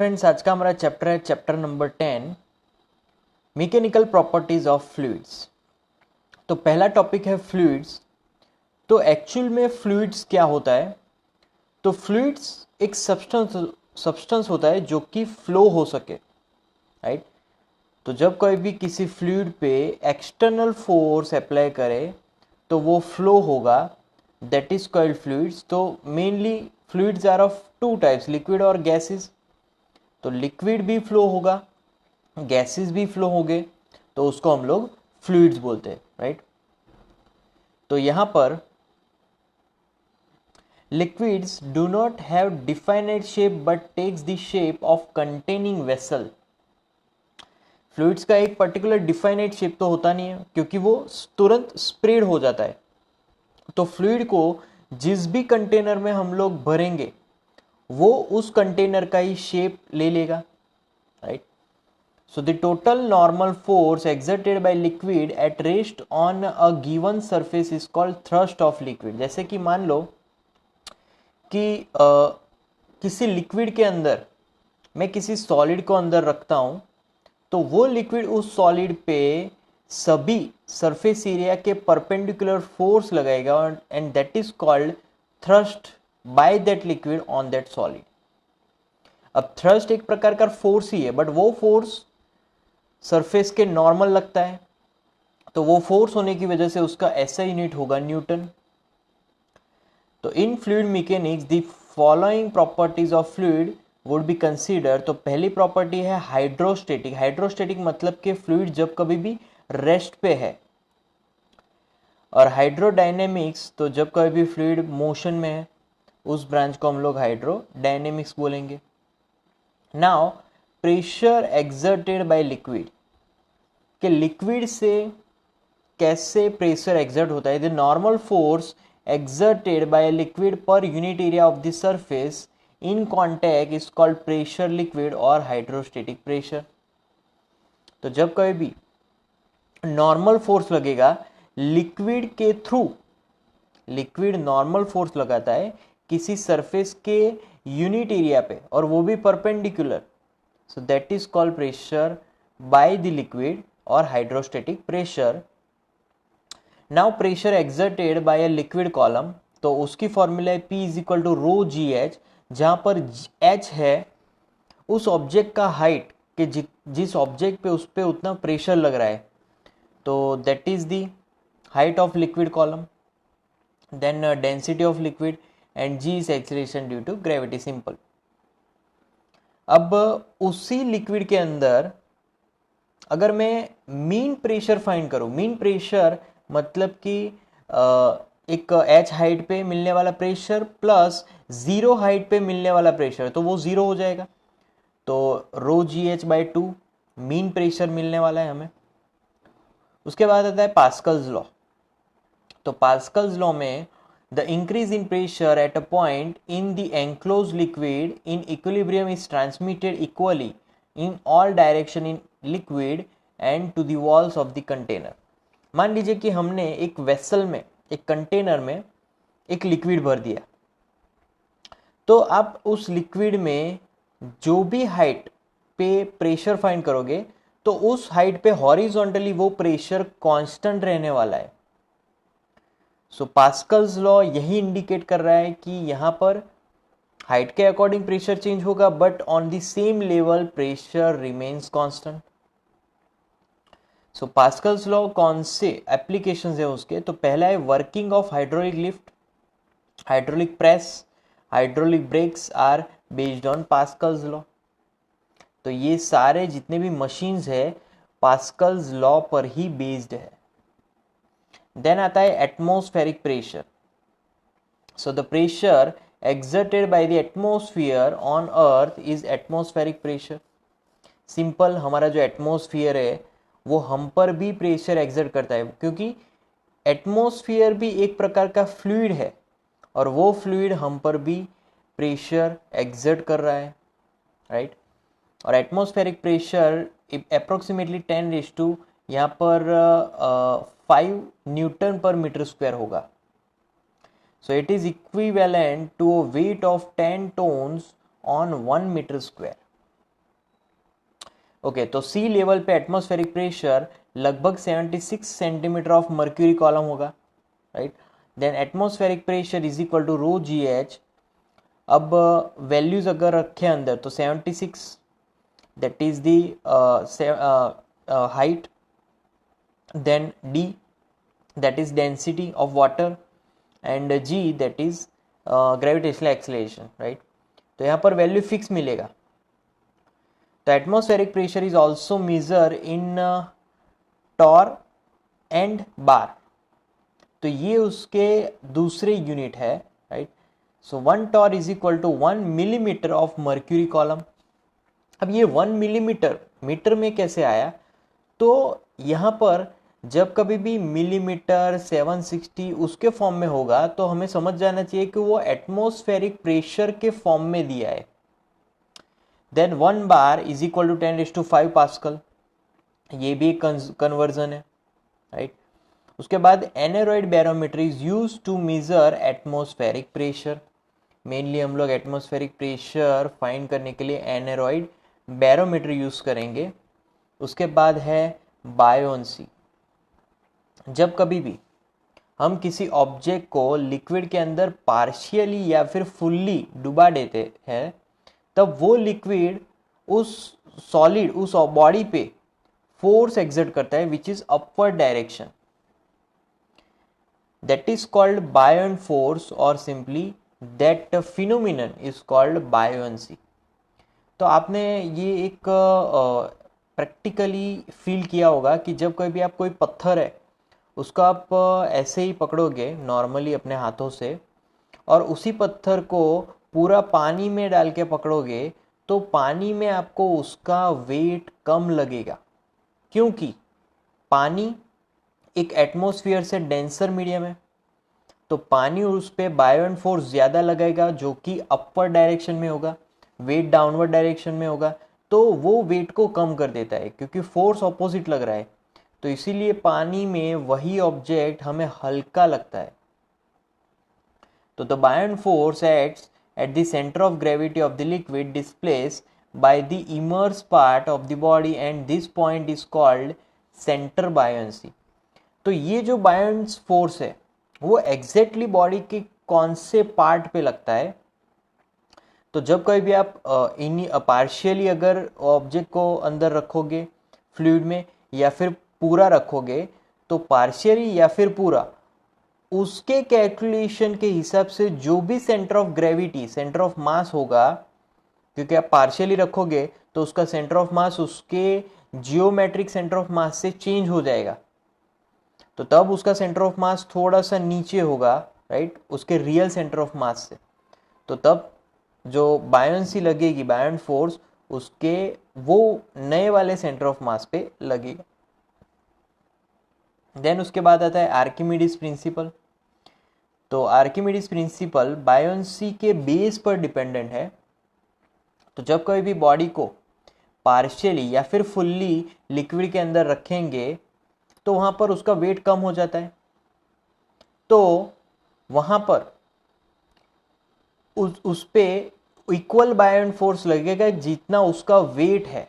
Friends, आज का हमारा चैप्टर है chapter number 10, mechanical properties of fluids. तो पहला टॉपिक है फ्लूइड्स। तो एक्चुअल में फ्लूइड्स क्या होता है? तो फ्लूइड्स एक सब्सटेंस होता है जो कि फ्लो हो सके, राइट। तो जब कोई भी किसी फ्लूइड पे एक्सटर्नल फोर्स अप्लाई करे तो वो फ्लो होगा, दैट इज कॉल्ड फ्लूइड्स। तो mainly fluids are of two types, liquid और गैसेस। तो लिक्विड भी फ्लो होगा, गैसेस भी फ्लो हो गए, तो उसको हम लोग फ्लूइड्स बोलते हैं, राइट। तो यहां पर liquids do not have defined shape but takes the shape of containing vessel. Fluids का एक पर्टिकुलर डिफाइनेड शेप तो होता नहीं है, क्योंकि वो तुरंत स्प्रेड हो जाता है। तो फ्लूइड को जिस भी कंटेनर में हम लोग भरेंगे वो उस कंटेनर का ही शेप ले लेगा, right. So the total normal force exerted by liquid at rest on a given surface is called thrust of liquid। जैसे कि मान लो कि किसी लिक्विड के अंदर मैं किसी सॉलिड को अंदर रखता हूं, तो वो लिक्विड उस सॉलिड पे सभी सरफेस एरिया के परपेंडिकुलर फोर्स लगाएगा, and that is called thrust by that liquid on that solid. अब थ्रस्ट एक प्रकार का फोर्स ही है, बट वो फोर्स सरफेस के नॉर्मल लगता है, तो वो फोर्स होने की वजह से उसका ऐसा यूनिट होगा न्यूटन। तो इन fluid mechanics the following properties of fluid would be consider. तो पहली प्रॉपर्टी है हाइड्रोस्टेटिक। हाइड्रोस्टेटिक मतलब कि फ्लूइड जब कभी भी रेस्ट पे है। और हाइड्रोडायनेमिक्स, तो जब कभी भी फ्लूइड मोशन में है, उस ब्रांच को हम लोग हाइड्रोडायनेमिक्स बोलेंगे। Now pressure exerted by liquid, कि लिक्विड से कैसे प्रेशर एक्सर्ट होता है। The normal force exerted by liquid पर unit area of the surface in contact is called pressure liquid और हाइड्रोस्टेटिक प्रेशर। तो जब कभी भी नॉर्मल फोर्स लगेगा लिक्विड के थ्रू, लिक्विड नॉर्मल फोर्स लगाता है किसी सरफेस के यूनिट एरिया पे, और वो भी perpendicular, so that is called pressure by the liquid और hydrostatic pressure. Now pressure exerted by a liquid column, तो उसकी फॉर्मूला है P is equal to rho G H, जहां पर H है उस ऑब्जेक्ट का हाइट के जिस ऑब्जेक्ट पे उस पे उतना प्रेशर लग रहा है, तो that is the height of liquid column. Then density of liquid and G is acceleration due to gravity, simple. अब उसी लिक्विड के अंदर अगर मैं मीन प्रेशर फाइंड करूं, मीन प्रेशर मतलब कि एक एच हाइट पे मिलने वाला प्रेशर प्लस जीरो हाइट पे मिलने वाला प्रेशर, तो वो जीरो हो जाएगा। तो rho G H by two mean pressure मिलने वाला है हमें। उसके बाद आता है पास्कल्स लॉ। तो पास्कल्स लॉ में the increase in pressure at a point in the enclose liquid in equilibrium is transmitted equally in all direction in liquid and to the walls of the container. मान लीजिए कि हमने एक vessel में, एक container में एक लिक्विड भर दिया, तो आप उस लिक्विड में जो भी हाइट पे प्रेशर फाइंड करोगे, तो उस हाइट पे हॉरिजॉन्टली वो प्रेशर कांस्टेंट रहने वाला है। सो पास्कल्स लॉ यही इंडिकेट कर रहा है कि यहां पर हाइट के अकॉर्डिंग प्रेशर चेंज होगा, but on the same level pressure remains constant. So Pascal's law कौन से एप्लीकेशन है उसके? तो पहला है working of hydraulic lift, hydraulic press, hydraulic brakes are based on Pascal's law. तो ये सारे जितने भी मशीन्स है पास्कल्स लॉ पर ही बेस्ड है। देन आता है atmospheric pressure. So the pressure exerted by the atmosphere on earth is atmospheric pressure। Simple, हमारा जो एटमॉस्फेयर है वो हम पर भी प्रेशर एक्सर्ट करता है, क्योंकि एटमॉस्फेयर भी एक प्रकार का फ्लूइड है और वो फ्लूइड हम पर भी प्रेशर एक्सर्ट कर रहा है, राइट। और एटमॉस्फेरिक प्रेशर अप्रोक्सीमेटली 10 यहाँ पर 5 न्यूटन पर मीटर स्क्वायर होगा। So it is equivalent to a weight of 10 tons on 1 meter square। Okay, तो सी लेवल पे एटमॉस्फेरिक प्रेशर लगभग 76 सेंटीमीटर ऑफ मर्क्यूरी कॉलम होगा, right. Then atmospheric pressure is equal to rho G H. अब values अगर रखे अंदर तो 76 that is the height, then D that is density of water, and G that is gravitational acceleration, right. तो यहाँ पर value fix मिलेगा। तो atmospheric pressure is also measure in torr and bar, तो ये उसके दूसरे यूनिट है, right. So 1 torr is equal to 1 millimetre of mercury column. अब ये 1 मिलीमीटर मीटर में कैसे आया, तो यहाँ पर जब कभी भी मिलीमीटर 760 उसके फॉर्म में होगा तो हमें समझ जाना चाहिए कि वो एटमॉस्फेरिक प्रेशर के फॉर्म में दिया है। Then 1 bar is equal to 10⁵ pascal, ये भी एक कन्वर्जन है, राइट। उसके बाद aneroid barometer is use to measure atmospheric pressure. Mainly हम लोग एटमॉस्फेरिक प्रेशर फाइंड करने के लिए एनेरॉइड बैरोमीटर यूज करेंगे। उसके बाद है बायोन्सी। जब कभी भी हम किसी ऑब्जेक्ट को लिक्विड के अंदर पार्शियली या फिर फुल्ली डुबा देते हैं, तब वो लिक्विड उस सॉलिड उस बॉडी पे फोर्स एक्सर्ट करता है which is upward direction, that is called buoyant force, और simply that phenomenon is called buoyancy. तो आपने ये एक प्रैक्टिकली फील किया होगा कि जब कभी आप कोई पत्थर है उसको आप ऐसे ही पकड़ोगे नॉर्मली अपने हाथों से, और उसी पत्थर को पूरा पानी में डाल के पकड़ोगे तो पानी में आपको उसका वेट कम लगेगा, क्योंकि पानी एक एटमॉस्फेयर से डेंसर मीडियम है। तो पानी उस पर बायोंट फोर्स ज़्यादा लगेगा जो कि अपर डायरेक्शन में होगा, वेट डाउनवर्ड डायरेक्शन में होगा, तो वो वेट को कम कर देता है क्योंकि फोर्स ऑपोजिट लग रहा है। तो इसीलिए पानी में वही ऑब्जेक्ट हमें हल्का लगता है। तो the बायोंट force acts at the center of gravity of the liquid displaced by the immersed part of the body, and this point is called center buoyancy। तो ये जो बायोंट फोर्स है वो एग्जैक्टली बॉडी के कौन से पार्ट पे लगता है, तो जब कभी भी आप पार्शियली अगर ऑब्जेक्ट को अंदर रखोगे फ्लूइड में या फिर पूरा रखोगे, तो पार्शियली या फिर पूरा उसके कैलकुलेशन के हिसाब से जो भी centre of gravity centre of mass होगा, क्योंकि आप पार्शियली रखोगे तो उसका सेंटर ऑफ मास उसके जियोमेट्रिक सेंटर ऑफ मास से चेंज हो जाएगा, तो तब उसका सेंटर ऑफ मास थोड़ा सा नीचे होगा, राइट, उसके रियल सेंटर ऑफ मास से। तो तब जो बायोंसी लगेगी, बायोंट फोर्स, उसके वो नए वाले सेंटर ऑफ मास पे लगेगा। देन उसके बाद आता है आर्किमिडीज प्रिंसिपल। तो आर्किमिडीज प्रिंसिपल बायोंसी के बेस पर डिपेंडेंट है। तो जब कभी भी बॉडी को पार्शियली या फिर फुल्ली लिक्विड के अंदर रखेंगे तो वहां पर उसका वेट कम हो जाता है, तो वहां पर उस पे इक्वल बायोंट फोर्स लगेगा जितना उसका वेट है,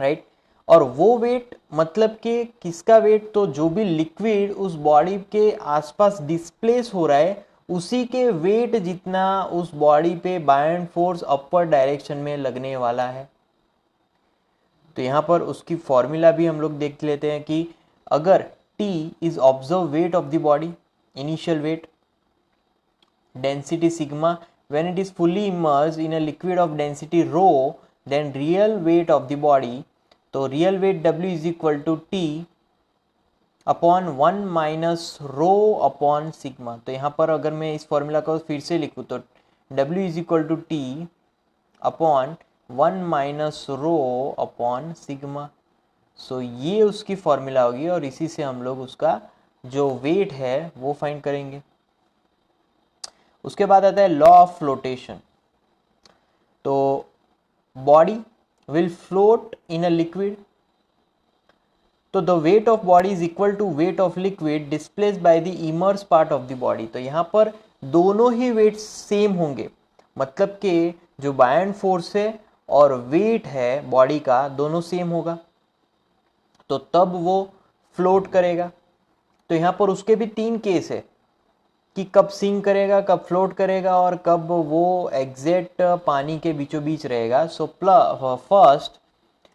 राइट। और वो वेट मतलब कि किसका वेट, तो जो भी लिक्विड उस बॉडी के आसपास डिस्प्लेस हो रहा है उसी के वेट जितना उस बॉडी पे बायोंट फोर्स अपर डायरेक्शन में लगने वाला है। तो यहाँ पर उसकी फॉर्मूला भी हम लोग देख लेते हैं कि अगर T is observe weight of the body, initial weight, density sigma when it is fully immersed in a liquid of density rho, then real weight of the body, तो real weight W is equal to T upon 1 minus rho upon sigma. तो यहाँ पर अगर मैं इस formula को फिर से लिखूँ तो W is equal to T upon 1 minus rho upon sigma. So ये उसकी फॉर्मूला होगी और इसी से हम लोग उसका जो वेट है वो फाइंड करेंगे। उसके बाद आता है लॉ ऑफ फ्लोटेशन। तो body will float in a liquid, तो the weight of body is equal to weight of liquid displaced by the immerse part of the body. तो यहाँ पर दोनों ही वेट सेम होंगे, मतलब कि जो बायोंट फोर्स है और वेट है बॉडी का दोनों सेम होगा, तो तब वो फ्लोट करेगा। तो यहाँ पर उसके भी 3 केस है कि कब सिंक करेगा, कब फ्लोट करेगा और कब वो एग्जैक्ट पानी के बीचों बीच रहेगा। So first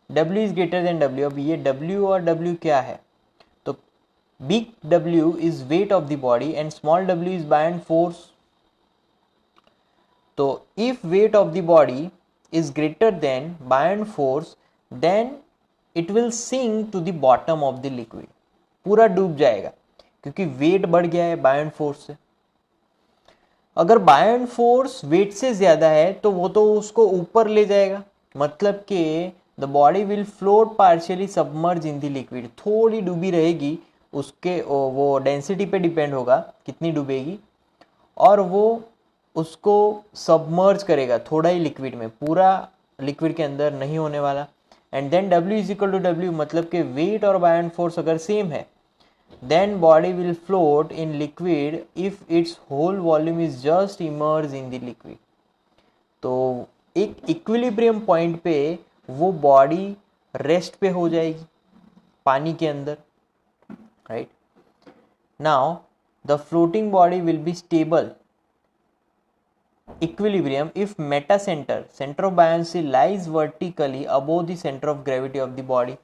W is greater than W। अब ये W और W क्या है, तो big W is weight of the body and small w is buoyant force. तो if weight of the body is greater than buoyant force then it will sink to the bottom of the liquid, पूरा डूब जाएगा क्योंकि wait बढ़ गया है buoyant force से। अगर बायंड फोर्स वेट से ज्यादा है तो वो तो उसको ऊपर ले जाएगा, मतलब कि the body will float partially submerge in the liquid, थोड़ी डूबी रहेगी, उसके वो डेंसिटी पे डिपेंड होगा कितनी डूबेगी, और वो उसको सबमर्ज करेगा थोड़ा ही लिक्विड में, पूरा लिक्विड के अंदर नहीं होने वाला। And then W is equal to W, मतलब कि वेट और बायंड फोर्स अगर सेम है then body will float in liquid if its whole volume is just immersed in the liquid। तो एक इक्विलिब्रियम पॉइंट पे वो बॉडी रेस्ट पे हो जाएगी पानी के अंदर, right. Now the floating body will be stable equilibrium if meta center of buoyancy lies vertically above the center of gravity of the body।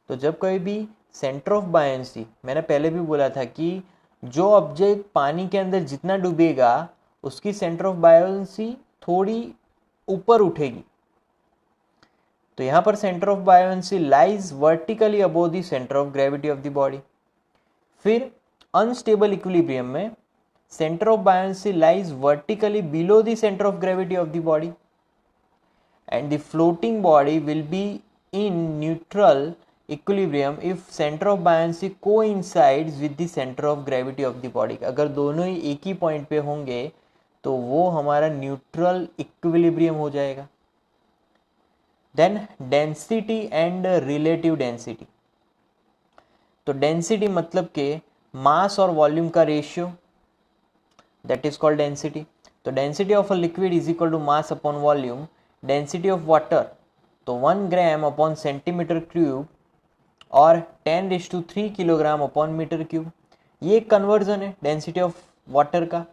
तो जब कभी भी सेंटर ऑफ बायंसी, मैंने पहले भी बोला था कि जो ऑब्जेक्ट पानी के अंदर जितना डूबेगा उसकी सेंटर ऑफ बायंसी थोड़ी ऊपर उठेगी, तो यहां पर centre of buoyancy lies vertically above the centre of gravity of the body. फिर अनस्टेबल इक्विलिब्रियम में centre of buoyancy lies vertically below the centre of gravity of the body and the floating body will be in neutral equilibrium if centre of buoyancy coincides with the centre of gravity of the body. अगर दोनों ही एक ही point पे होंगे तो वो हमारा neutral equilibrium हो जाएगा। Then density and relative density. तो डेंसिटी मतलब के मास और वॉल्यूम का ratio, that is called density. तो density of a liquid is equal to mass upon volume. Density of water तो 1 ग्राम अपॉन सेंटीमीटर क्यूब और 10⁻³ किलोग्राम अपॉन मीटर क्यूब। ये एक कन्वर्जन है डेंसिटी ऑफ वाटर का।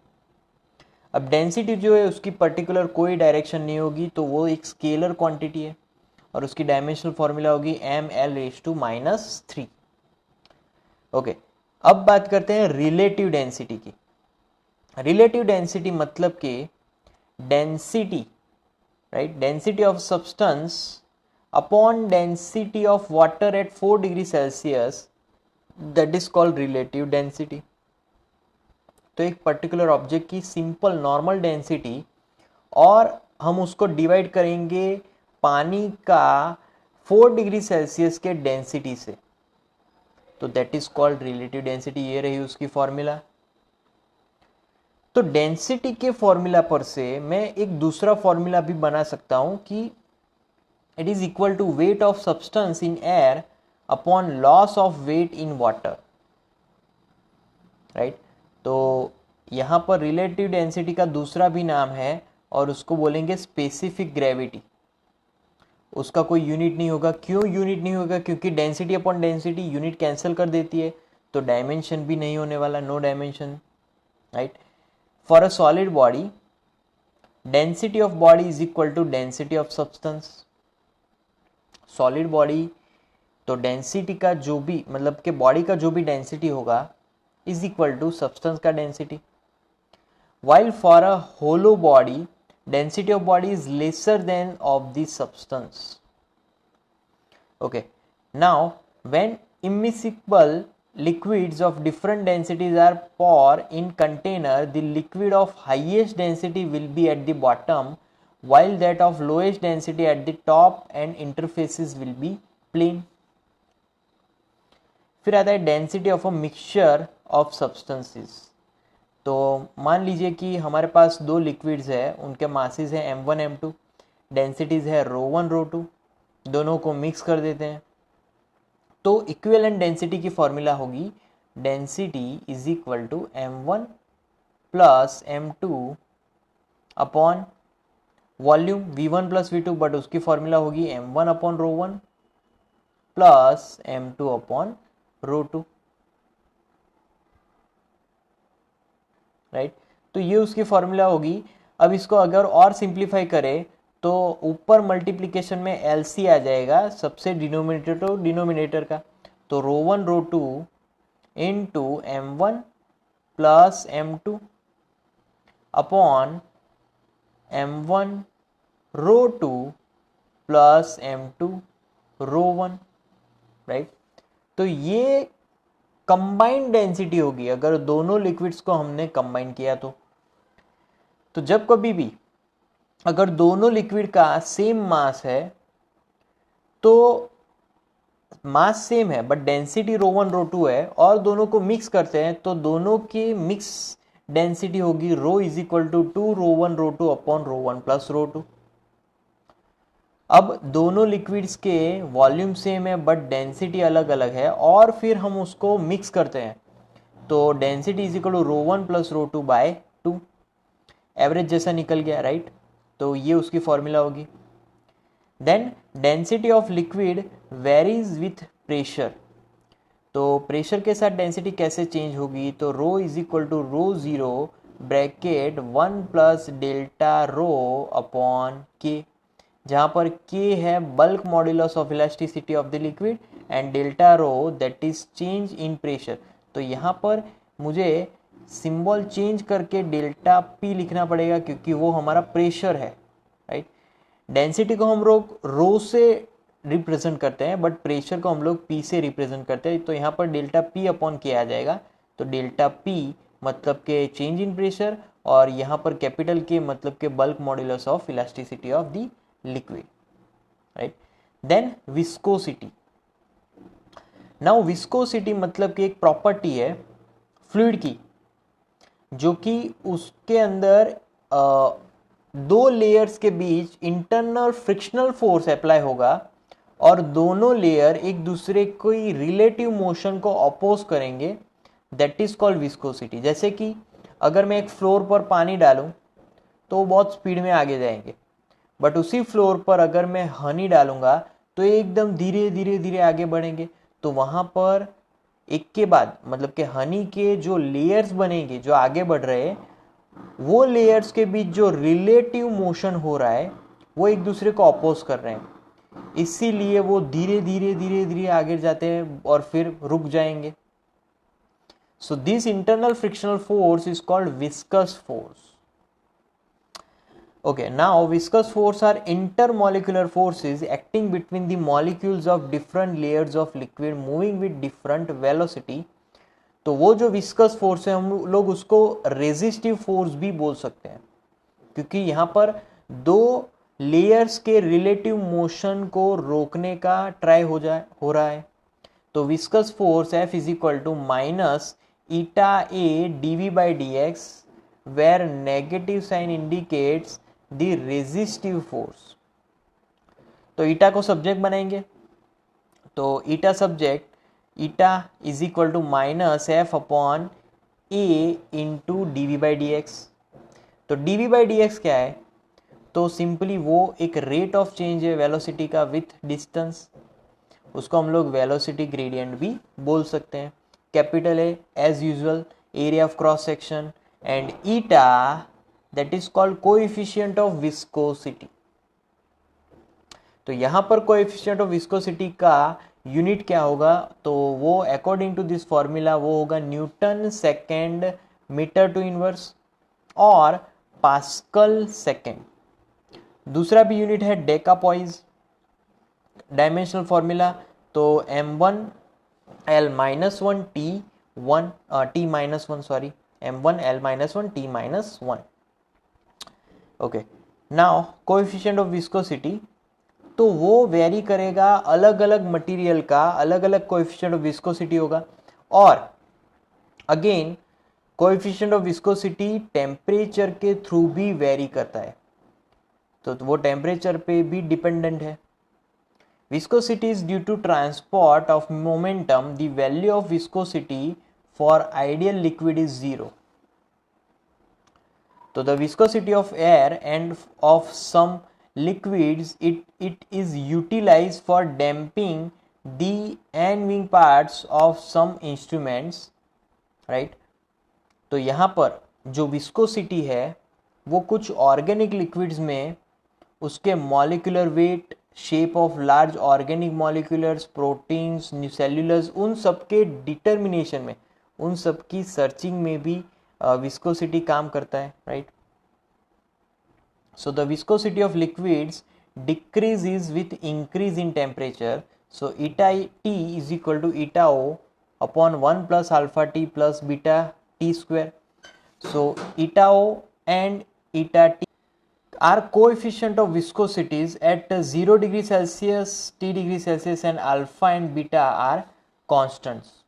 अब डेंसिटी जो है उसकी पर्टिकुलर कोई डायरेक्शन नहीं होगी, तो वो एक स्केलर क्वांटिटी है और उसकी डायमेंशनल फॉर्मूला होगी ml⁻³ ओके। अब बात करते हैं रिलेटिव डेंसिटी की। रिलेटिव डेंसिटी मतलब कि density, right, density of substance upon density of water at 4 degree Celsius, that is called relative density। तो एक पर्टिकुलर ऑब्जेक्ट की सिंपल नॉर्मल डेंसिटी और हम उसको डिवाइड करेंगे पानी का 4 डिग्री सेल्सियस के डेंसिटी से, तो that is called relative density. ये रही उसकी फॉर्मूला। तो डेंसिटी के फॉर्मूला पर से मैं एक दूसरा फॉर्मूला भी बना सकता हूं कि it is equal to weight of substance in air upon loss of weight in water, right। तो यहाँ पर रिलेटिव डेंसिटी का दूसरा भी नाम है और उसको बोलेंगे स्पेसिफिक ग्रेविटी। उसका कोई यूनिट नहीं होगा। क्यों यूनिट नहीं होगा? क्योंकि density upon density unit cancel कर देती है, तो डायमेंशन भी नहीं होने वाला, no dimension, right. For a solid body density of body is equal to density of substance. Solid body तो डेंसिटी का जो भी, मतलब कि बॉडी का जो भी डेंसिटी होगा इज इक्वल टू सब्सटेंस का density. while for a hollow body density of body is lesser than of the substance। okay, now when immiscible liquids of different densities are poured in container, the liquid of highest density will be at the bottom while that of lowest density at the top and interfaces will be plain। फिर आता है density of a mixture of substances. तो मान लीजिए कि हमारे पास दो liquids है, उनके मासेस है m1 m2, डेंसिटीज है ρ1 ρ2, दोनों को मिक्स कर देते हैं तो इक्विवेलेंट डेंसिटी की फॉर्मूला होगी density is equal to m1 plus m2 upon volume v1 plus v2, but उसकी फॉर्मूला होगी m1 upon rho one plus m2 upon rho two, right. तो ये उसकी फॉर्मूला होगी। अब इसको अगर और सिंप्लीफाई करें तो ऊपर मल्टीप्लिकेशन में एलसी आ जाएगा सबसे डिनोमिनेटर टू डिनोमिनेटर का, तो rho one rho two into m one plus m two upon m one rho two plus m two rho one, right. तो ये कंबाइंड डेंसिटी होगी अगर दोनों लिक्विड्स को हमने कंबाइन किया तो जब कभी भी अगर दोनों लिक्विड का सेम मास है तो मास सेम है but density rho one rho two है, और दोनों को मिक्स करते हैं तो दोनों की मिक्स डेंसिटी होगी rho is equal to rho one rho two upon rho one plus rho two. अब दोनों लिक्विड्स के वॉल्यूम सेम है बट डेंसिटी अलग अलग है, और फिर हम उसको मिक्स करते हैं तो density is equal to rho one plus rho two by two, average जैसा निकल गया, राइट। तो ये उसकी फॉर्मूला होगी। Then density of liquid varies with pressure, तो प्रेशर के साथ डेंसिटी कैसे चेंज होगी, तो rho is equal to rho zero bracket one plus delta rho upon K, जहाँ पर के है bulk modulus of elasticity of the liquid and delta rho that is change in pressure. तो यहाँ पर मुझे सिंबल चेंज करके delta P लिखना पड़ेगा क्योंकि वो हमारा प्रेशर है, राइट। डेंसिटी को हम लोग रो से रिप्रेजेंट करते हैं बट प्रेशर को हम लोग पी से रिप्रेजेंट करते हैं, तो यहाँ पर डेल्टा पी अपॉन के आ जाएगा। तो डेल्टा पी मतलब के चेंज इन प्रेशर, और यहाँ पर कैपिटल के मतलब के bulk modulus of elasticity of the liquid, right. Then viscosity, now viscosity मतलब कि एक प्रॉपर्टी है फ्लूइड की जो कि उसके अंदर दो लेयर्स के बीच इंटरनल फ्रिक्शनल फोर्स अप्लाई होगा और दोनों लेयर एक दूसरे की रिलेटिव मोशन को अपोज करेंगे, दैट इज कॉल्ड विस्कोसिटी। जैसे कि अगर मैं एक फ्लोर पर पानी डालूं तो वो बहुत स्पीड में आगे जाएंगे, बट उसी फ्लोर पर अगर मैं हनी डालूंगा तो एकदम धीरे धीरे धीरे आगे बढ़ेंगे। तो वहां पर एक के बाद मतलब कि हनी के जो लेयर्स बनेंगे जो आगे बढ़ रहे हैं, वो लेयर्स के बीच जो रिलेटिव मोशन हो रहा है वो एक दूसरे को अपोज कर रहे हैं, इसीलिए वो धीरे धीरे धीरे धीरे आगे जाते हैं और फिर रुक जाएंगे। So this internal frictional force is called viscous force. Okay, now viscous force are intermolecular forces acting between the molecules of different layers of liquid moving with different velocity। तो वो जो विस्कस फोर्स है हम लोग उसको resistive force भी बोल सकते हैं क्योंकि यहाँ पर दो लेयर्स के रिलेटिव मोशन को रोकने का ट्राई हो रहा है। तो viscous force F is equal to minus eta A dv by dx where negative sign indicates the resistive force. तो ईटा को सब्जेक्ट बनाएंगे तो eta subject, eta is equal to minus F upon A into D V by D X. तो D V by D X क्या है, तो simply वो एक रेट ऑफ चेंज है वेलोसिटी का विथ डिस्टेंस, उसको हम लोग वेलोसिटी ग्रेडियंट भी बोल सकते हैं। Capital A as usual area of cross section and eta that is called coefficient of viscosity। तो यहां पर coefficient of viscosity का यूनिट क्या होगा, तो वो अकॉर्डिंग टू दिस फॉर्मूला वो होगा newton second metre two inverse और पास्कल सेकेंड। दूसरा भी यूनिट है डेकापॉइज, डायमेंशनल फॉर्मूला तो m1 l minus one T minus one sorry m1 l minus one T minus one. Okay, now coefficient of viscosity, तो वो very करेगा अलग अलग मटेरियल का, अलग अलग कोएफिशिएंट ऑफ विस्कोसिटी होगा। और again coefficient of viscosity temperature के थ्रू भी वेरी करता है, तो वो टेम्परेचर पे भी डिपेंडेंट है। Viscosity is due to transport of momentum, the value of viscosity for ideal liquid is 0। तो the viscosity of air and of some liquids it is utilized for damping the annealing parts of some instruments, right? तो यहाँ पर जो viscosity है वो कुछ organic liquids में उसके molecular weight, shape of large organic moleculars, proteins, cellulars, उन सब के डिटर्मिनेशन में, उन सब की सर्चिंग में भी विस्कोसिटी काम करता है, right? So the viscosity of liquids decreases with increase in temperature. So eta T is equal to eta O upon 1 plus alpha T plus beta T square. So eta O and eta T are coefficient of viscosities at 0 degree Celsius, T degree Celsius, and alpha and beta are constants.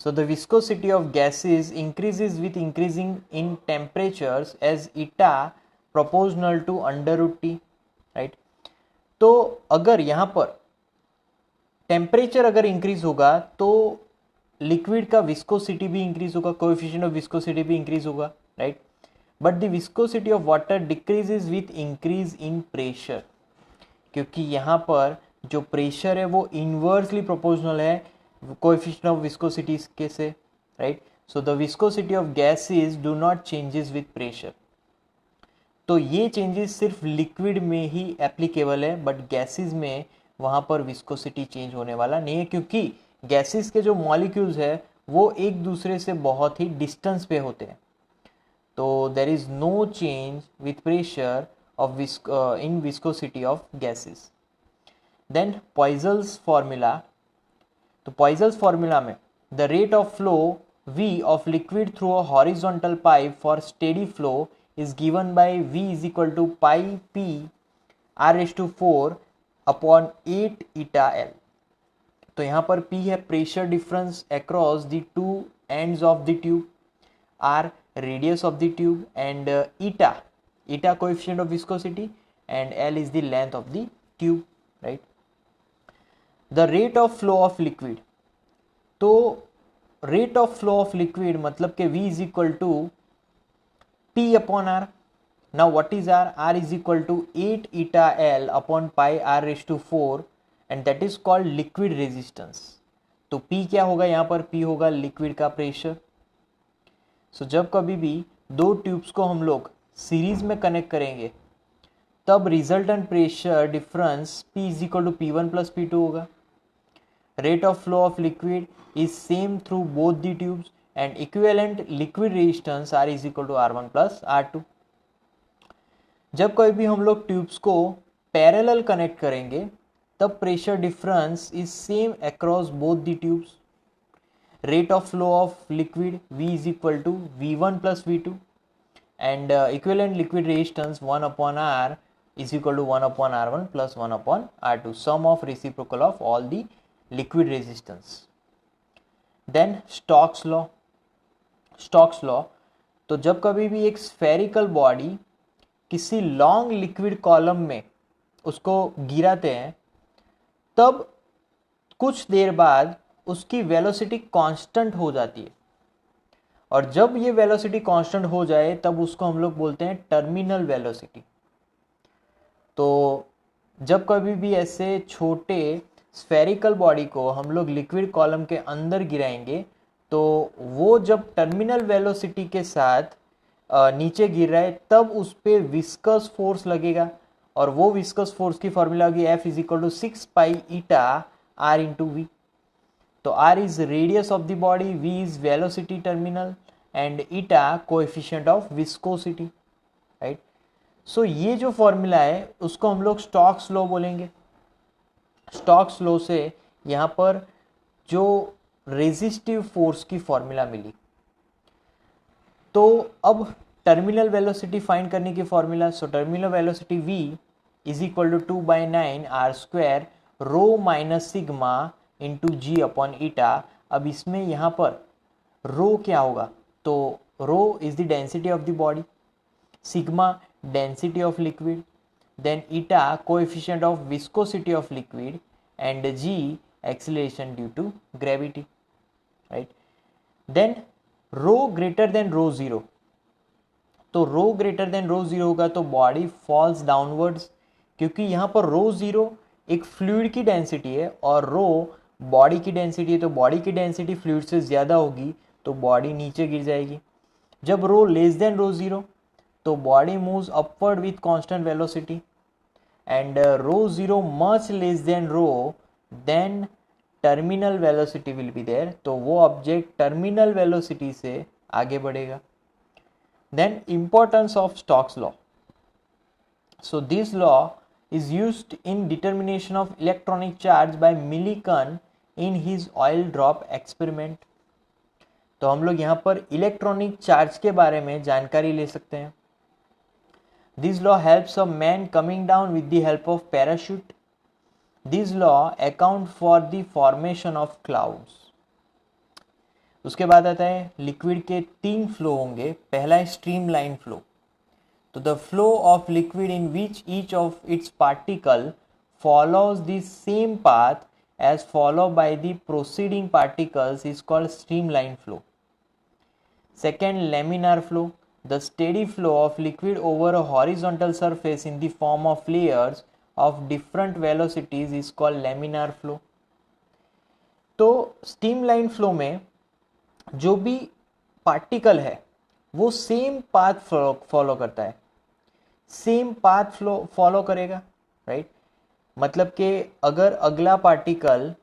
So the viscosity of gases increases with increasing in temperatures as eta proportional to under root T, right? तो अगर यहाँ पर temperature अगर increase होगा तो liquid का viscosity भी increase होगा, कोएफिशिएंट ऑफ विस्कोसिटी भी इंक्रीज होगा, right? But the viscosity of water decreases with increase in pressure, क्योंकि यहाँ पर जो प्रेशर है वो इनवर्सली प्रोपोर्शनल है कोएफिशिएंट ऑफ विस्कोसिटी के से, right? So the viscosity of gases do not changes with pressure. तो ये चेंजेस सिर्फ लिक्विड में ही एप्लीकेबल है, बट गैसेस में वहाँ पर विस्कोसिटी चेंज होने वाला नहीं है, क्योंकि गैसेस के जो मॉलिक्यूल्स है वो एक दूसरे से बहुत ही डिस्टेंस पे होते हैं. तो there is no change with pressure of in viscosity of gases. Then Poiseuille's formula. तो पॉइजन्स फार्मूला में the rate of flow V of liquid through a horizontal pipe for steady flow is given by V is equal to pi P R raised to 4 upon 8 eta L. तो यहाँ पर P है pressure difference across the two ends of the tube, R radius of the tube, and eta coefficient of viscosity, and L is the length of the tube, right? The rate of flow of liquid. तो rate of flow of liquid मतलब कि V is equal to P upon R. Now what is R? R is equal to 8 eta L upon pi R raise to 4 and that is called liquid resistance. तो P क्या होगा यहाँ पर? P होगा liquid का pressure. सो जब कभी भी दो ट्यूब्स को हम लोग सीरीज में कनेक्ट करेंगे तब resultant pressure difference P is equal to P1 plus P2 होगा. Rate of flow of liquid is same through both the tubes and equivalent liquid resistance R is equal to R1 plus R2. जब कभी भी हम लोग tubes को parallel connect करेंगे तब pressure difference is same across both the tubes. Rate of flow of liquid V is equal to V1 plus V2 and equivalent liquid resistance 1 upon R is equal to 1 upon R1 plus 1 upon R2, sum of reciprocal of all the liquid resistance. Then Stokes law. तो जब कभी भी एक spherical body किसी long liquid column में उसको गिराते हैं तब कुछ देर बाद उसकी वेलोसिटी कांस्टेंट हो जाती है, और जब ये वेलोसिटी कांस्टेंट हो जाए तब उसको हम लोग बोलते हैं टर्मिनल वेलोसिटी. तो जब कभी भी ऐसे छोटे स्फेरिकल बॉडी को हम लोग लिक्विड कॉलम के अंदर गिराएंगे तो वो जब टर्मिनल वेलोसिटी के साथ नीचे गिर रहा है तब उस पर विस्कस फोर्स लगेगा, और वो विस्कस फोर्स की फॉर्मूला होगी F is equal to 6 pi eta R into v. तो R is radius of the body, V is velocity terminal, and eta coefficient of viscosity, right? So ये जो formula है उसको हम लोग स्टोक्स लॉ बोलेंगे. स्टोक्स लॉ से यहाँ पर जो रेजिस्टिव फोर्स की फॉर्मूला मिली, तो अब टर्मिनल वेलोसिटी फाइंड करने की formula. So terminal velocity V is equal to 2/9 R square rho minus sigma into G upon eta. अब इसमें यहाँ पर रो क्या होगा? तो rho is the density of the body, sigma density of liquid, then eta coefficient of viscosity of liquid, and G acceleration due to gravity, right? Then rho greater than rho 0. तो रो greater than rho zero होगा तो body false downwards, क्योंकि यहाँ पर रो zero एक fluid की density है और रो बॉडी की डेंसिटी है, तो बॉडी की डेंसिटी फ्लूइड से ज़्यादा होगी तो बॉडी नीचे गिर जाएगी। जब rho less than rho zero तो body moves upward with constant velocity, and rho zero much less than rho, then terminal velocity will be there, तो वो ऑब्जेक्ट टर्मिनल वेलोसिटी से आगे बढ़ेगा। Then importance of Stokes law. So this law is used in determination of electronic charge by Millikan in his oil drop experiment. तो हम लोग यहाँ पर इलेक्ट्रॉनिक चार्ज के बारे में जानकारी ले सकते हैं। This law helps a man coming down with the help of parachute. This law account for the formation of clouds. उसके बाद आता है लिक्विड के 3 फ्लो होंगे। पहला है स्ट्रीमलाइन फ्लो, तो the flow of liquid in which each of its particle follows the same path as followed by the preceding particles is called streamline flow. Second, laminar flow, the steady flow of liquid over a horizontal surface in the form of layers of different velocities is called laminar flow. तो streamline flow में जो भी particle है वो same path follow करता है, same path follow करेगा, right. मतलब कि अगर अगला पार्टिकल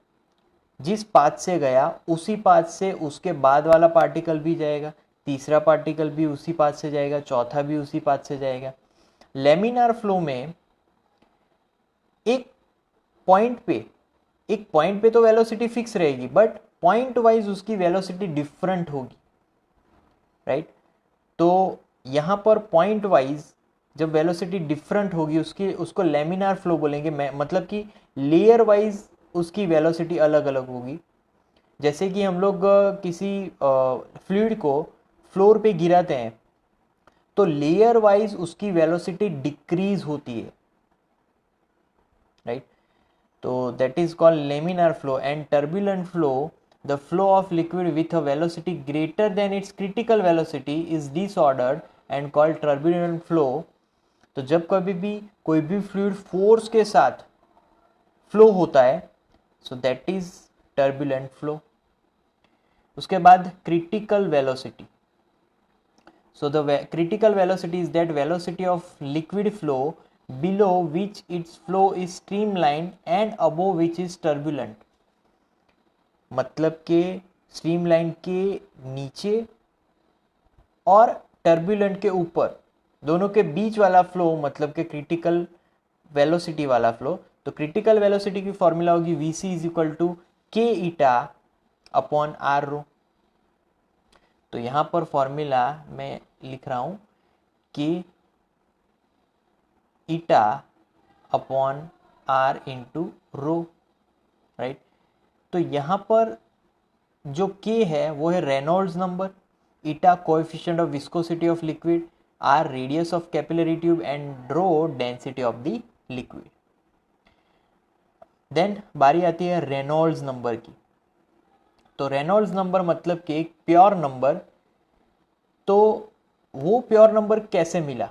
जिस पाथ से गया उसी पाथ से उसके बाद वाला पार्टिकल भी जाएगा, तीसरा पार्टिकल भी उसी पाथ से जाएगा, चौथा भी उसी पाथ से जाएगा। लेमिनार फ्लो में एक पॉइंट पे तो वेलोसिटी फिक्स रहेगी, बट पॉइंट वाइज उसकी वेलोसिटी डिफरेंट होगी, राइट। तो यहाँ पर पॉइंट वाइज जब वेलोसिटी डिफरेंट होगी उसको लेमिनार फ्लो बोलेंगे। मतलब कि लेयर वाइज उसकी वेलोसिटी अलग अलग होगी। जैसे कि हम लोग किसी फ्लूइड को फ्लोर पे गिराते हैं तो लेयर वाइज उसकी वेलोसिटी डिक्रीज होती है, राइट। तो that is called laminar flow. And turbulent flow, the flow of liquid with a velocity greater than its critical velocity is disordered and called turbulent flow. तो जब कभी भी कोई भी फ्लूइड फोर्स के साथ फ्लो होता है सो दैट इज टर्बुलेंट फ्लो। उसके बाद critical velocity. So the critical velocity is that velocity of liquid flow below which its flow is streamlined and above which is turbulent। मतलब के स्ट्रीमलाइन के नीचे और टर्बुलेंट के ऊपर, दोनों के बीच वाला फ्लो मतलब के क्रिटिकल वेलोसिटी वाला फ्लो। तो क्रिटिकल वेलोसिटी की फॉर्मूला होगी Vc इज इक्वल टू के ईटा अपॉन आर रो। तो यहाँ पर फॉर्मूला मैं लिख रहा हूँ K eta upon r into rho, right. तो यहाँ पर जो K है वो है Reynolds number, eta coefficient of viscosity of liquid, r radius of capillary tube and rho density of the liquid. Then बारी आती है रेनॉल्ड्स नंबर की। तो रेनॉल्ड्स नंबर मतलब कि एक प्योर नंबर। तो वो प्योर नंबर कैसे मिला?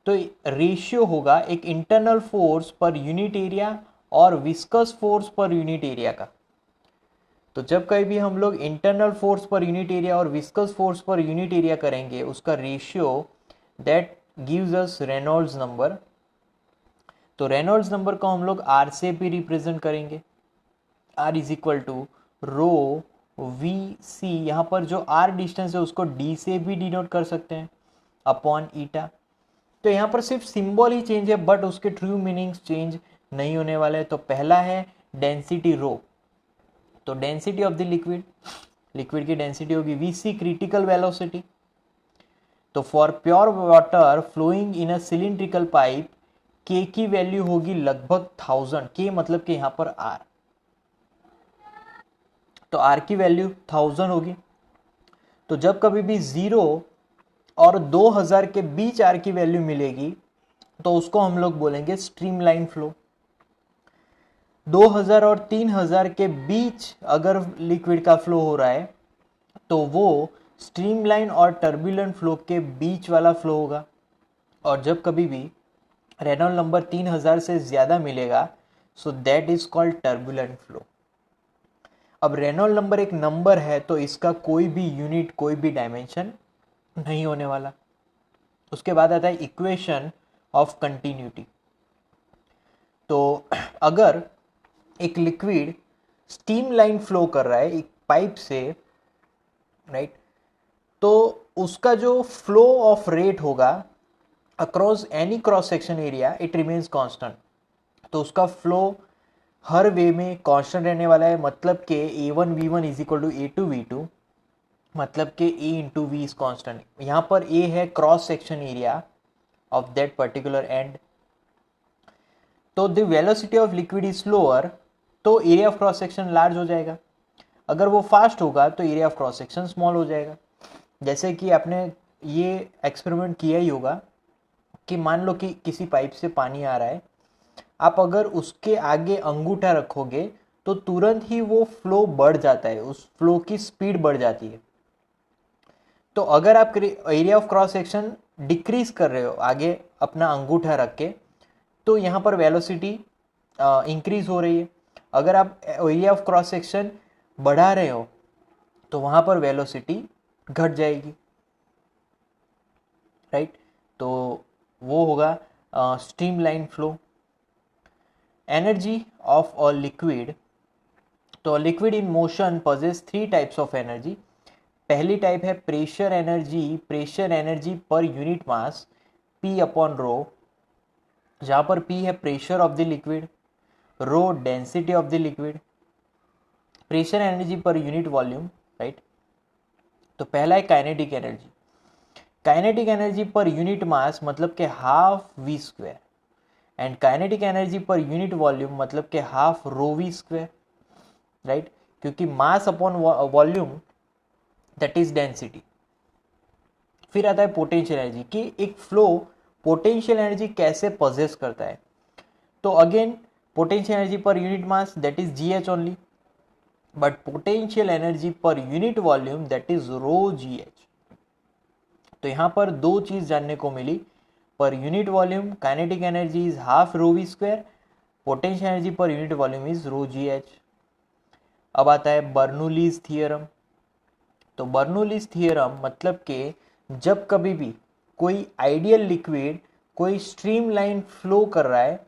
तो रेशियो होगा एक internal force per unit area और viscous force per unit area का। तो जब कहीं भी हम लोग internal force per unit area और viscous force per unit area करेंगे उसका ratio that gives us Reynolds number. तो रेनॉल्ड्स नंबर को हम लोग आर से भी रिप्रेजेंट करेंगे। R is equal to rho v c, यहाँ पर जो आर डिस्टेंस है उसको डी से भी डिनोट कर सकते हैं अपॉन ईटा। तो यहाँ पर सिर्फ सिंबल ही चेंज है बट उसके ट्रू मीनिंग्स चेंज नहीं होने वाले। तो पहला है डेंसिटी रो। तो डेंसिटी ऑफ द लिक्विड की डेंसिटी होगी Vc क्रिटिकल वेलोसिटी। तो for pure water flowing in a cylindrical pipe K की वैल्यू होगी लगभग 1000। K मतलब कि यहाँ पर R, तो R की वैल्यू 1000 होगी। तो जब कभी भी 0 और 2000 के बीच R की वैल्यू मिलेगी तो उसको हम लोग बोलेंगे स्ट्रीमलाइन फ्लो। 2000 और 3000 के बीच अगर लिक्विड का फ्लो हो रहा है तो वो स्ट्रीमलाइन और टर्बुलेंट फ्लो के बीच वाला फ्लो होगा। और जब कभी भी रेनॉल्ड नंबर 3000 से ज़्यादा मिलेगा, सो that is called turbulent flow. अब रेनॉल्ड नंबर एक नंबर है तो इसका कोई भी यूनिट, कोई भी डायमेंशन नहीं होने वाला। उसके बाद आता है इक्वेशन ऑफ कंटिन्यूटी। तो अगर एक लिक्विड स्टीम लाइन फ्लो कर रहा है एक पाइप से, राइट, तो उसका जो फ्लो ऑफ रेट होगा across any cross section area it remains constant. तो उसका फ्लो हर वे में कांस्टेंट रहने वाला है, मतलब कि A1V1 is equal to A2V2, मतलब कि A into v is constant. यहाँ पर A है cross section area of that particular end. तो the velocity of liquid is slower, तो area of cross section large हो जाएगा। अगर वो फास्ट होगा तो area of cross section small हो जाएगा। जैसे कि आपने ये एक्सपेरिमेंट किया ही होगा कि मान लो कि किसी पाइप से पानी आ रहा है, आप अगर उसके आगे अंगूठा रखोगे तो तुरंत ही वो फ्लो बढ़ जाता है, उस फ्लो की स्पीड बढ़ जाती है। तो अगर आप area of cross section decrease कर रहे हो आगे अपना अंगूठा रख के, तो यहाँ पर वेलोसिटी इंक्रीज हो रही है। अगर आप एरिया ऑफ क्रॉस सेक्शन बढ़ा रहे हो तो वहाँ पर वेलोसिटी घट जाएगी, राइट। तो वो होगा streamline flow. Energy of a liquid, तो liquid in motion possess 3 types of energy. पहली टाइप है pressure energy, pressure energy per unit mass P upon rho, जहाँ पर P है pressure of the liquid, rho density of the liquid, pressure energy per unit volume, right. तो पहला है kinetic energy. Kinetic energy per unit mass मतलब के half v square, and kinetic energy per unit volume मतलब के half rho v square, right, क्योंकि mass upon volume that is density. फिर आता है पोटेंशियल एनर्जी कि एक फ्लो पोटेंशियल एनर्जी कैसे पोजेस करता है। तो again potential energy per unit mass that is GH only, but potential energy per unit volume that is rho GH। तो यहां पर दो चीज जानने को मिली, per unit volume kinetic energy is half rho v square, potential energy per unit volume is rho GH। अब आता है बर्नौलीज थियरम। तो बर्नौलीज थियरम मतलब कि जब कभी भी कोई आइडियल लिक्विड कोई स्ट्रीमलाइन फ्लो कर रहा है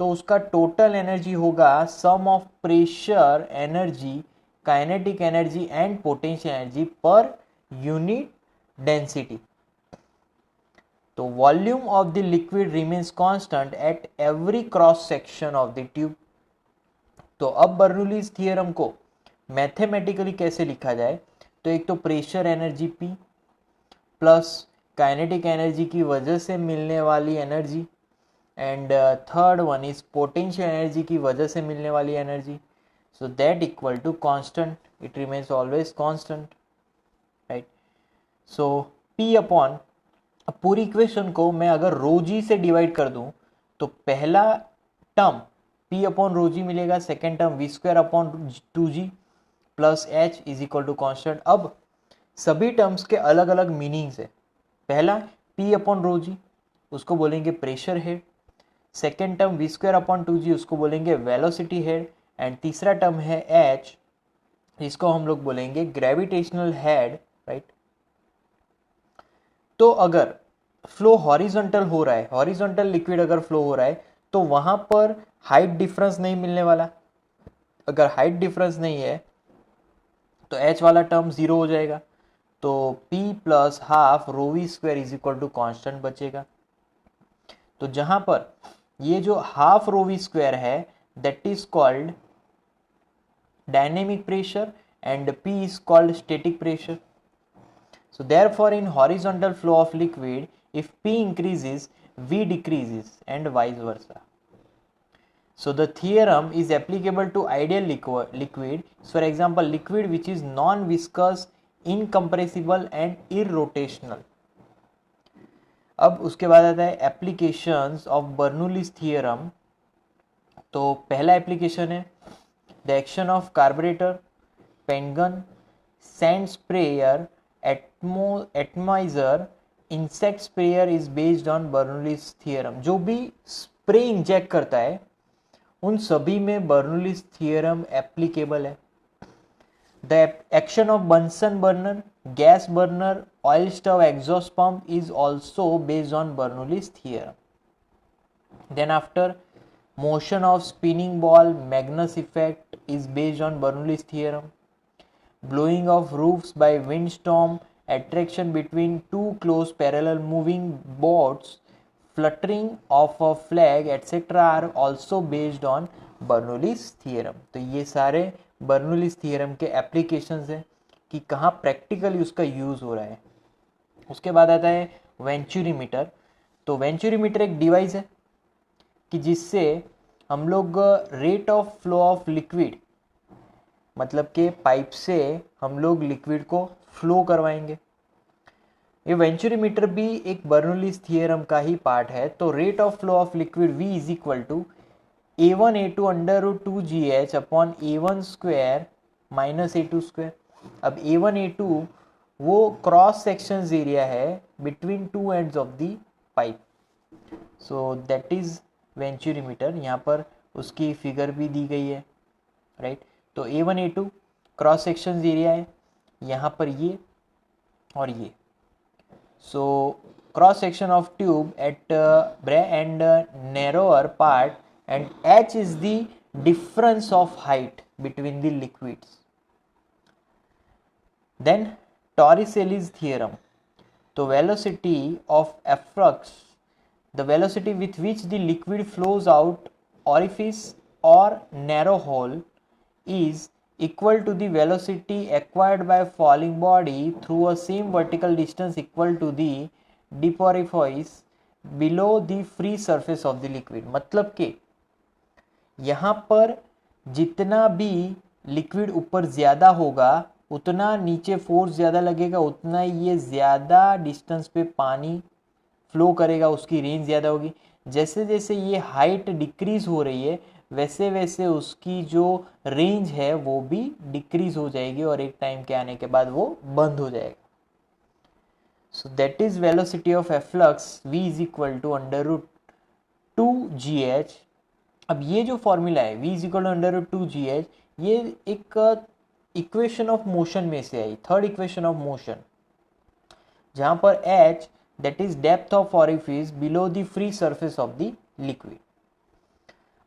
तो उसका टोटल एनर्जी होगा sum of pressure energy, kinetic energy and potential energy per unit density. तो volume of the liquid remains constant at every cross section of the tube. तो अब बर्नौलीज थियरम को मैथमेटिकली कैसे लिखा जाए, तो एक तो pressure energy P plus kinetic energy की वजह से मिलने वाली energy, and third one is potential energy की वजह से मिलने वाली energy, so that equal to constant, it remains always constant, right. So P upon, अब पूरी इक्वेशन को मैं अगर रो जी से डिवाइड कर दूं तो पहला term P upon rho g मिलेगा, second term V square upon 2G plus H is equal to constant. अब सभी टर्म्स के अलग अलग मीनिंग्स है। पहला P अपॉन रो जी, उसको बोलेंगे pressure head. Second term V square upon 2G, उसको बोलेंगे वेलोसिटी हेड। एंड तीसरा टर्म है H, जिसको हम लोग बोलेंगे ग्रेविटेशनल हेड, राइट। तो अगर फ्लो हॉरिजॉन्टल हो रहा है, हॉरिजॉन्टल लिक्विड अगर फ्लो हो रहा है तो वहां पर हाइट डिफरेंस नहीं मिलने वाला। अगर हाइट डिफरेंस नहीं है तो H वाला टर्म 0 हो जाएगा, तो P plus half rho v square is equal to constant बचेगा। तो जहां पर ये जो हाफ रो वी स्क्वायर है that is called dynamic pressure and P is called static pressure. So therefore in horizontal flow of liquid, if P increases, V decreases and vice versa. So the theorem is applicable to ideal liquid. So for example, liquid which is non-viscous, incompressible and irrotational. अब उसके बाद आता है applications of Bernoulli's theorem. तो पहला application है the action of carburettor, paint gun, sand sprayer atomiser insect sprayer is based on Bernoulli's theorem. जो भी स्प्रे इंजेक्ट करता है उन सभी में बर्नौलीज थियरम एप्लीकेबल है। The action of Bunsen burner, gas burner, oil stove, exhaust pump is also based on Bernoulli's theorem. Then after, motion of spinning ball, Magnus effect is based on Bernoulli's theorem. Blowing of roofs by windstorm, attraction between two close parallel moving boats, fluttering of a flag, etc. are also based on Bernoulli's theorem. तो ये सारे Bernoulli's theorem के applications हैं कि कहाँ practically उसका use हो रहा है। उसके बाद आता है वेंचुरीमीटर। तो वेंचुरीमीटर एक डिवाइस है कि जिससे हम लोग rate of flow of liquid, मतलब कि पाइप से हम लोग लिक्विड को फ्लो करवाएंगे। ये वेंचुरीमीटर भी एक बर्नौलीज थियरम का ही पार्ट है। तो rate of flow of liquid V is equal to A1A2 √2GH upon A1 square minus A2 square. अब A1A2 वो क्रॉस सेक्शन एरिया है between two ends of the pipe, so that is venturimeter. यहाँ पर उसकी figure भी दी गई है, right. तो A1A2 क्रॉस सेक्शन एरिया है, यहाँ पर ये और ये। So cross section of tube at broad end narrower part and H is the difference of height between the liquids. Then Torricelli's theorem. तो velocity of efflux, the velocity with which the liquid flows out orifice or narrow hole is equal to the velocity acquired by falling body through a same vertical distance equal to the deep orifice below the free surface of the liquid। मतलब कि यहाँ पर जितना भी liquid ऊपर ज़्यादा होगा उतना नीचे फोर्स ज़्यादा लगेगा, उतना ये ज़्यादा डिस्टेंस पे पानी फ्लो करेगा, उसकी रेंज ज़्यादा होगी। जैसे जैसे ये हाइट डिक्रीज हो रही है वैसे वैसे उसकी जो रेंज है वो भी डिक्रीज हो जाएगी और एक टाइम के आने के बाद वो बंद हो जाएगा। So that is velocity of efflux V is equal to √2GH। अब ये जो फॉर्मूला है V is equal to √2GH, ये एक इक्वेशन ऑफ मोशन में से आई, थर्ड इक्वेशन ऑफ मोशन, जहाँ पर H that is depth of orifice below the free surface of the liquid।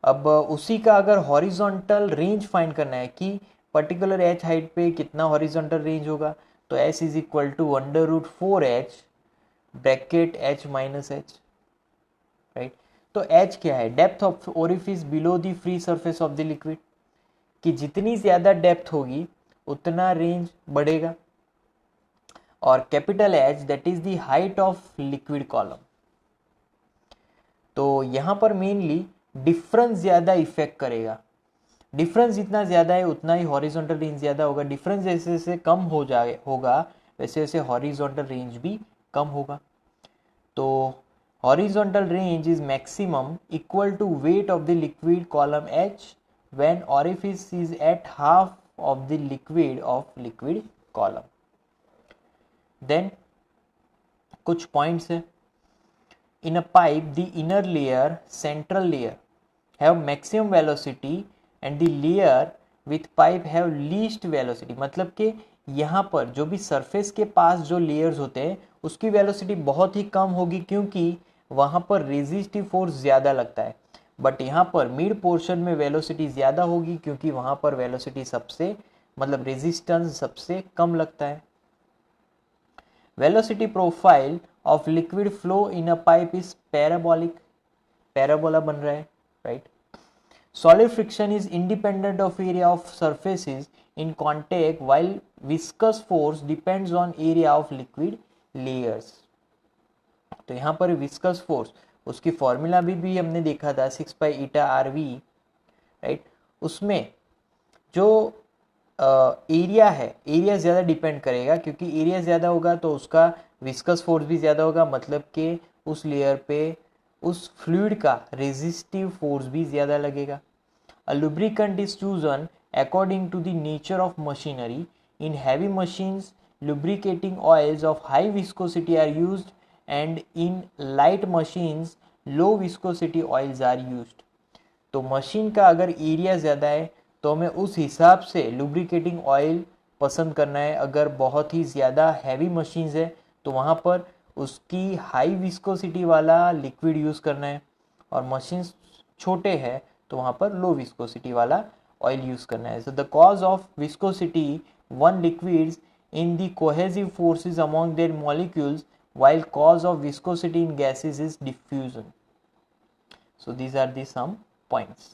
अब उसी का अगर हॉरिजॉन्टल रेंज फाइंड करना है कि पर्टिकुलर H हाइट पे कितना हॉरिजॉन्टल रेंज होगा, तो S is equal to √4H bracket H minus H, right. तो H क्या है? Depth of orifice below the free surface of the liquid, कि जितनी ज़्यादा डेप्थ होगी उतना रेंज बढ़ेगा। और capital H that is the height of liquid column. तो यहाँ पर मेनली डिफरेंस ज़्यादा इफेक्ट करेगा। डिफरेंस जितना ज़्यादा है उतना ही हॉरिजॉन्टल रेंज ज़्यादा होगा। डिफरेंस जैसे जैसे कम होगा वैसे वैसे हॉरिजॉन्टल रेंज भी कम होगा। तो horizontal range is maximum equal to weight of the liquid column H when orifice is at half of the liquid of liquid column. Then कुछ पॉइंट्स है। In a pipe, the inner layer, central layer, have maximum velocity and the layer with pipe have least velocity। मतलब कि यहाँ पर जो भी surface के पास जो लेयर्स होते हैं उसकी वेलोसिटी बहुत ही कम होगी, क्योंकि वहाँ पर रेजिस्टिव फोर्स ज़्यादा लगता है। बट यहाँ पर मिड पोर्शन में वेलोसिटी ज़्यादा होगी क्योंकि वहाँ पर वेलोसिटी सबसे मतलब रेजिस्टेंस सबसे कम लगता है। Velocity profile of liquid flow in a pipe is parabolic, parabola बन रहा है, right? Solid friction is independent of area of surfaces in contact, while viscous force depends on area of liquid layers। तो यहाँ पर viscous force उसकी formula भी हमने देखा था 6π/RV, राइट। उसमें जो एरिया है, एरिया ज़्यादा डिपेंड करेगा, क्योंकि एरिया ज़्यादा होगा तो उसका विस्कस फोर्स भी ज़्यादा होगा, मतलब कि उस लेयर पे उस फ्लूइड का रेजिस्टिव फोर्स भी ज़्यादा लगेगा। A lubricant is chosen according to the nature of machinery. In heavy machines lubricating oils of high viscosity are used and in light machines low viscosity oils are used. तो machine का अगर area ज़्यादा है तो हमें उस हिसाब से लुब्रिकेटिंग ऑयल पसंद करना है. अगर बहुत ही ज़्यादा हैवी मशीन्स है तो वहाँ पर उसकी हाई विस्कोसिटी वाला लिक्विड यूज़ करना है, और मशीन्स छोटे हैं तो वहाँ पर लो विस्कोसिटी वाला ऑयल यूज़ करना है. So the cause of viscosity one liquids in the cohesive forces among their molecules, while cause of viscosity in gases is diffusion. So these are the some points.